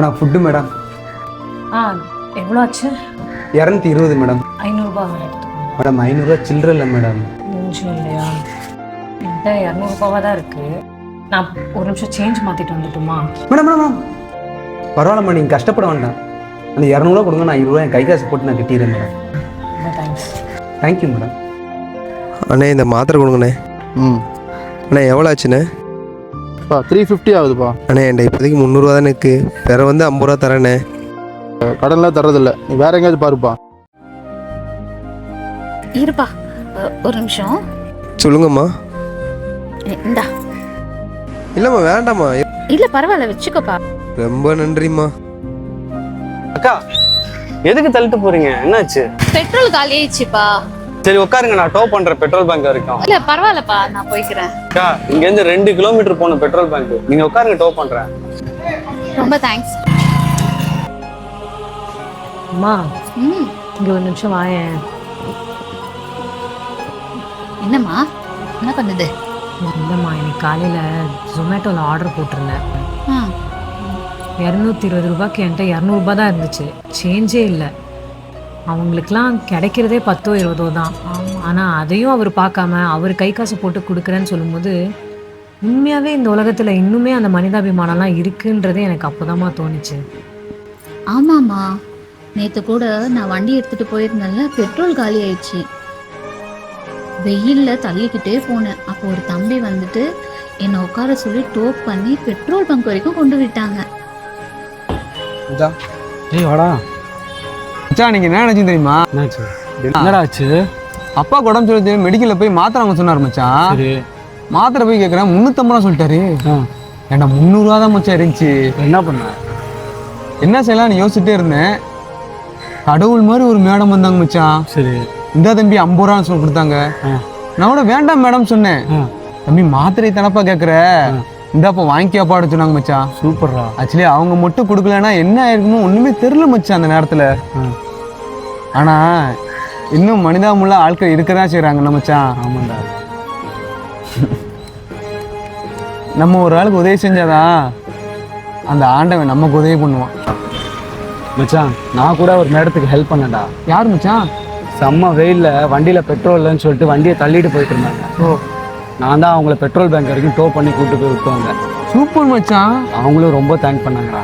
Madam food madam. எவ்வளோ ஆச்சு? 220 madam. 500 madam 500 சில்லற இல்லை மேடம். கொஞ்சம் இல்லையா? என்கிட்ட 200 தான் இருக்கு. நான் ஒரு நிமிஷம் சேஞ்ச் மாற்றிட்டு வந்துட்டுமா? மேடம் மேடம் மேடம் பரவாயில்லம்மா, நீங்கள் கஷ்டப்பட வேண்டாம். அந்த 200 கொடுங்க, நான் 20 என் கை காசு போட்டு நான் கட்டிடுறேன் மேடம். ரொம்ப தேங்க்ஸ். Thank you madam. அண்ணே இந்த மாத்திரை கொடுங்கண்ணே. அண்ணே எவ்வளோ ஆச்சுண்ணே? 350 ஆகுதுப்பா. அண்ணே என்கிட்ட இப்போதைக்கு 300 தானே இருக்குது, வேற வந்து 50 ரூபா தரேண்ணே. கடன்லாம் தரதில்லை, நீ வேற எங்கேயாவது பாருப்பா. இருப்பா ஒரு நிமிஷம். சொல்லுங்கம்மா. இந்தா. இல்லைம்மா வேண்டாம்மா. இல்ல பரவாயில்ல, வச்சுக்கோப்பா. ரொம்ப நன்றிம்மா. அக்கா எதுக்கு தள்ளிட்டு போறீங்க? என்னாச்சு? பெட்ரோல் காலி ஆயிடுச்சுப்பா. சரி உட்காருங்க, நான் டோ பண்றேன் பெட்ரோல் பேங்க் வரைக்கும். இல்ல பரவாயில்லப்பா, நான் போய்க்கிறேன். அக்கா இங்க இருந்து 2 கிலோமீட்டர் போகணும் பெட்ரோல் பேங்க். நீங்க உட்காருங்க, டோ பண்றேன். ரொம்ப தேங்க்ஸ். அம்மா இங்கே ஒரு நிமிஷம் வாயேன். என்னம்மா என்ன பண்ணுது? இல்லைம்மா, இன்னைக்கு காலையில் ஜொமேட்டோவில் ஆர்டர் போட்டிருந்தேன். 220 ரூபாய்க்கு என்கிட்ட 200 தான் இருந்துச்சு, சேஞ்சே இல்லை. அவங்களுக்கெல்லாம் கிடைக்கிறதே 10 20 தான். ஆனால் அதையும் அவர் பார்க்காம அவர் கை காசு போட்டு கொடுக்குறேன்னு சொல்லும்போது உண்மையாகவே இந்த உலகத்தில் இன்னுமே அந்த மனிதாபிமானம்லாம் இருக்குன்றதே எனக்கு அப்போதாம்மா தோணுச்சு. ஆமாம்மா, நேற்று கூட நான் வண்டி எடுத்துட்டு போயிருந்தேன்ல, பெட்ரோல் காலி ஆயிடுச்சு. வெயில்ல தள்ளிக்கிட்டே போனேன். அப்போ ஒரு தம்பி வந்துட்டு என்னை உட்கார சொல்லி டோப் பண்ணி பெட்ரோல் பங்க் வரைக்கும் கொண்டு விட்டாங்க. ஏய் வாடா மச்சான், நீங்க என்ன நினைச்சு தெரியுமா? என்னாச்சு? என்னடா ஆச்சு? அப்பா உடம்பு சொல்லி மெடிக்கல்ல போய் மாத்திரை வாங்க சொன்னார் மச்சான். சரி மாத்திரை போய் கேட்குறேன் 350 ரூபா சொல்லிட்டாரு. ஏன்னா 300 ரூபா தான் மச்சான் இருந்துச்சு. என்ன பண்ண? என்ன செய்யலாம்னு யோசிச்சுட்டே இருந்தேன். கடவுள் மாதிரி ஒரு மேடம் வந்தாங்க மச்சான். சரி இந்த தம்பி 50 ரூபான்னு சொல்லி கொடுத்தாங்க. நான் கூட வேண்டாம் மேடம் சொன்னேன். தம்பி மாத்திரை தனப்பா கேட்குற, இந்தாப்பா வாங்கிக்காப்பாடு சொன்னாங்க மச்சான். சூப்பர்ரா. ஆக்சுவலி அவங்க மட்டும் கொடுக்கலன்னா என்ன ஆயிருக்குமோ ஒண்ணுமே தெரியல மச்சான் அந்த நேரத்துல. ஆனா இன்னும் மனிதாமுள்ள ஆட்கள் இருக்கதான் செய்யறாங்க மச்சான். ஆமாண்டா. நம்ம ஒரு ஆளுக்கு உதவி செஞ்சாதான் அந்த ஆண்டவன் நமக்கு உதவி பண்ணுவான். மச்சான் நான் கூட ஒரு மேடத்துக்கு ஹெல்ப் பண்ணேன்டா. யார் மச்சான்? செம்ம வெயிலில் வண்டியில் பெட்ரோல் இல்லைன்னு சொல்லிட்டு வண்டியை தள்ளிட்டு போயிட்டு இருந்தாங்க. நான் தான் அவங்கள பெட்ரோல் பேங்க் வரைக்கும் டோ பண்ணி கூப்பிட்டு போய் விட்டு வந்தேன். சூப்பர் மச்சான். அவங்களும் ரொம்ப தேங்க் பண்ணாங்கடா.